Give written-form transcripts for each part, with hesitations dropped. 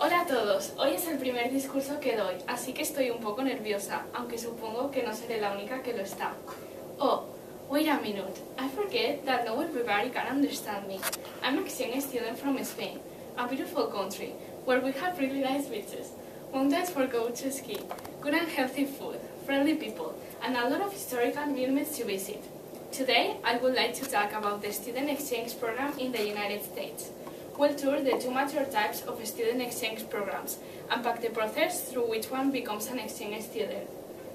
Hola a todos, hoy es el primer discurso que doy, así que estoy un poco nerviosa, aunque supongo que no seré la única que lo está. Oh, wait a minute, I forget that not everybody can understand me. I'm an exchange student from Spain, a beautiful country, where we have really nice beaches, mountains for go to ski, good and healthy food, friendly people, and a lot of historical monuments to visit. Today, I would like to talk about the student exchange program in the United States. We'll tour the two major types of student exchange programs, unpack the process through which one becomes an exchange student,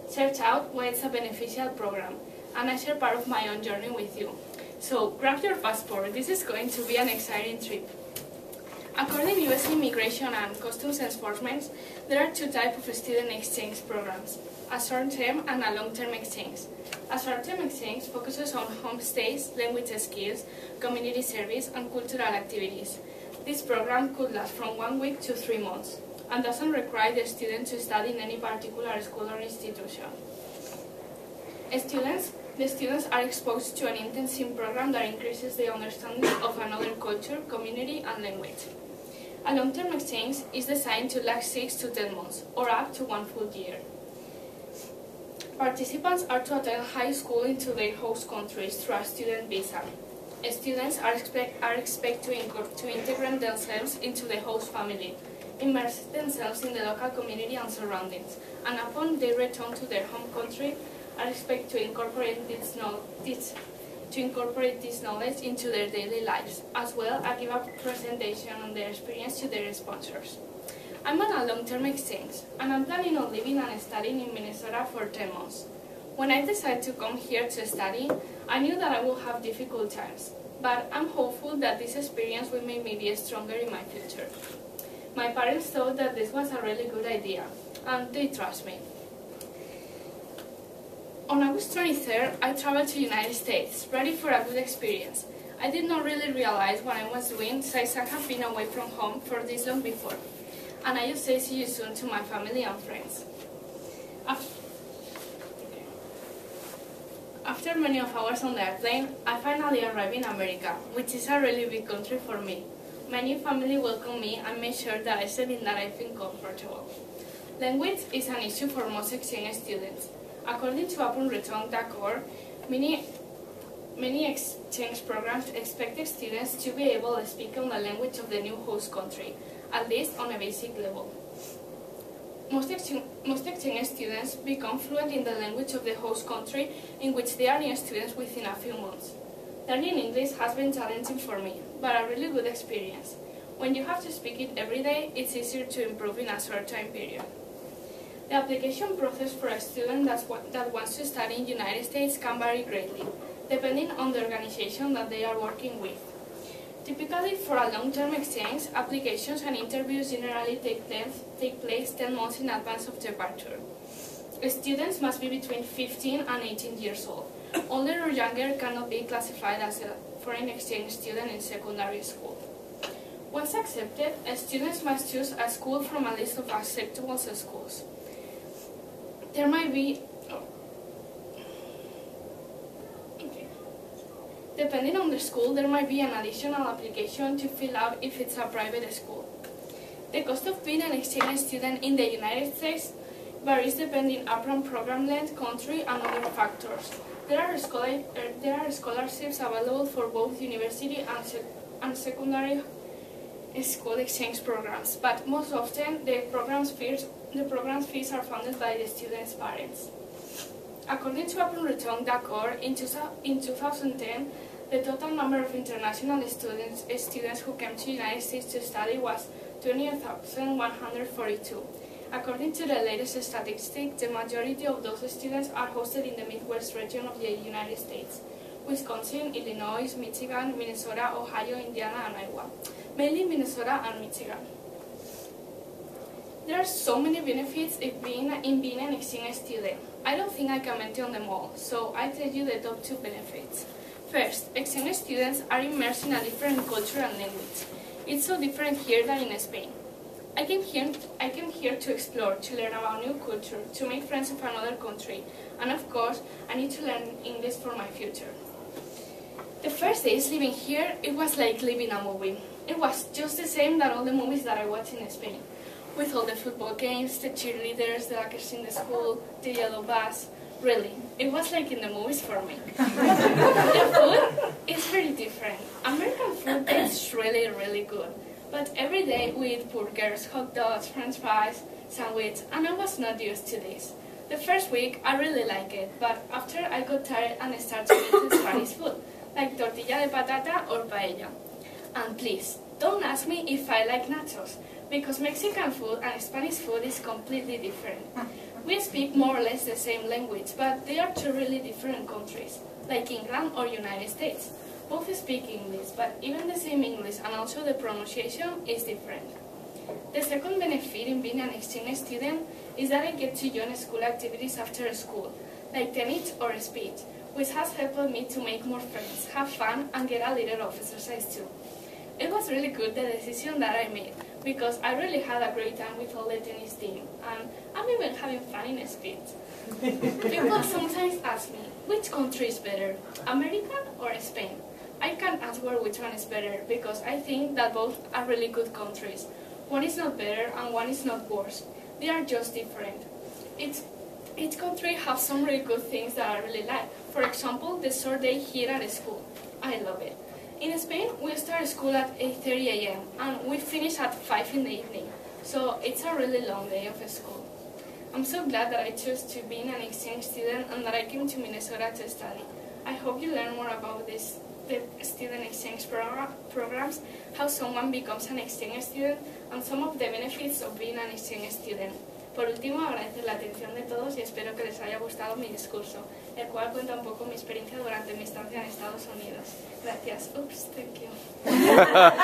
search out why it's a beneficial program, and I share part of my own journey with you. So grab your passport, this is going to be an exciting trip. According to US Immigration and Customs Enforcement, there are two types of student exchange programs, a short-term and a long-term exchange. A short-term exchange focuses on home stays, language skills, community service, and cultural activities. This program could last from 1 week to 3 months, and doesn't require the student to study in any particular school or institution. The students are exposed to an intensive program that increases the understanding of another culture, community, and language. A long-term exchange is designed to last 6 to 10 months, or up to 1 full year. Participants are to attend high school into their host countries through a student visa. Students are expected to integrate themselves into the host family, immerse themselves in the local community and surroundings, and upon their return to their home country, are expected to incorporate this knowledge into their daily lives, as well as give a presentation on their experience to their sponsors. I'm on a long-term exchange, and I'm planning on living and studying in Minnesota for 10 months. When I decided to come here to study, I knew that I would have difficult times, but I'm hopeful that this experience will make me be stronger in my future. My parents thought that this was a really good idea, and they trust me. On August 23rd, I traveled to the United States, ready for a good experience. I did not really realize what I was doing since I have been away from home for this long before. And I just say see you soon to my family and friends. After many of hours on the airplane, I finally arrived in America, which is a really big country for me. My new family welcomed me and made sure that I settled in that I feel comfortable. Language is an issue for most exchange students. According to UpOnReturn.org, many exchange programs expect students to be able to speak on the language of the new host country, at least on a basic level. Most exchange students become fluent in the language of the host country in which they are new students within a few months. Learning English has been challenging for me, but a really good experience. When you have to speak it every day, it's easier to improve in a short time period. The application process for a student that wants to study in the United States can vary greatly, depending on the organization that they are working with. Typically, for a long-term exchange, applications and interviews generally take place 10 months in advance of departure. Students must be between 15 and 18 years old. Older or younger cannot be classified as a foreign exchange student in secondary school. Once accepted, students must choose a school from a list of acceptable schools. There might be Depending on the school, there might be an additional application to fill out if it's a private school. The cost of being an exchange student in the United States varies depending upon program length, country, and other factors. There are scholarships available for both university and secondary school exchange programs, but most often the program's fees are funded by the students' parents. According to UpOnReturn.org, in 2010, the total number of international students who came to the United States to study was 20,142. According to the latest statistics, the majority of those students are hosted in the Midwest region of the United States: Wisconsin, Illinois, Michigan, Minnesota, Ohio, Indiana, and Iowa. Mainly Minnesota and Michigan. There are so many benefits in being an exchange student. I don't think I can mention them all, so I'll tell you the top 2 benefits. First, exchange students are immersed in a different culture and language. It's so different here than in Spain. I came here to explore, to learn about new culture, to make friends of another country, and of course, I need to learn English for my future. The first days living here, it was like living a movie. it was just the same that all the movies that I watched in Spain. With all the football games, the cheerleaders, the lockers in the school, the yellow bus. Really, it was like in the movies for me. The food is very different. American food tastes really, really good. But every day we eat burgers, hot dogs, french fries, sandwich, and I was not used to this. The first week I really liked it, but after I got tired and started eating Spanish food, like tortilla de patata or paella. And please, don't ask me if I like nachos, because Mexican food and Spanish food is completely different. We speak more or less the same language, but they are two really different countries, like England or United States. Both speak English, but even the same English and also the pronunciation is different. The second benefit in being an exchange student is that I get to join school activities after school, like tennis or speech, which has helped me to make more friends, have fun, and get a little of exercise too. It was really good, the decision that I made, because I really had a great time with all the tennis team, and I'm even having fun in speech. People sometimes ask me, which country is better, American or Spain? I can't answer which one is better, because I think that both are really good countries. One is not better and one is not worse. They are just different. Each country has some really good things that I really like. For example, the short day here at school. I love it. In Spain, we start school at 8:30 a.m. and we finish at 5 in the evening. So it's a really long day of school. I'm so glad that I chose to be an exchange student and that I came to Minnesota to study. I hope you learn more about the student exchange programs, how someone becomes an exchange student, and some of the benefits of being an exchange student. Por último, agradecer la atención de todos y espero que les haya gustado mi discurso, el cual cuenta un poco mi experiencia durante mi estancia en Estados Unidos. Gracias. Oops, thank you.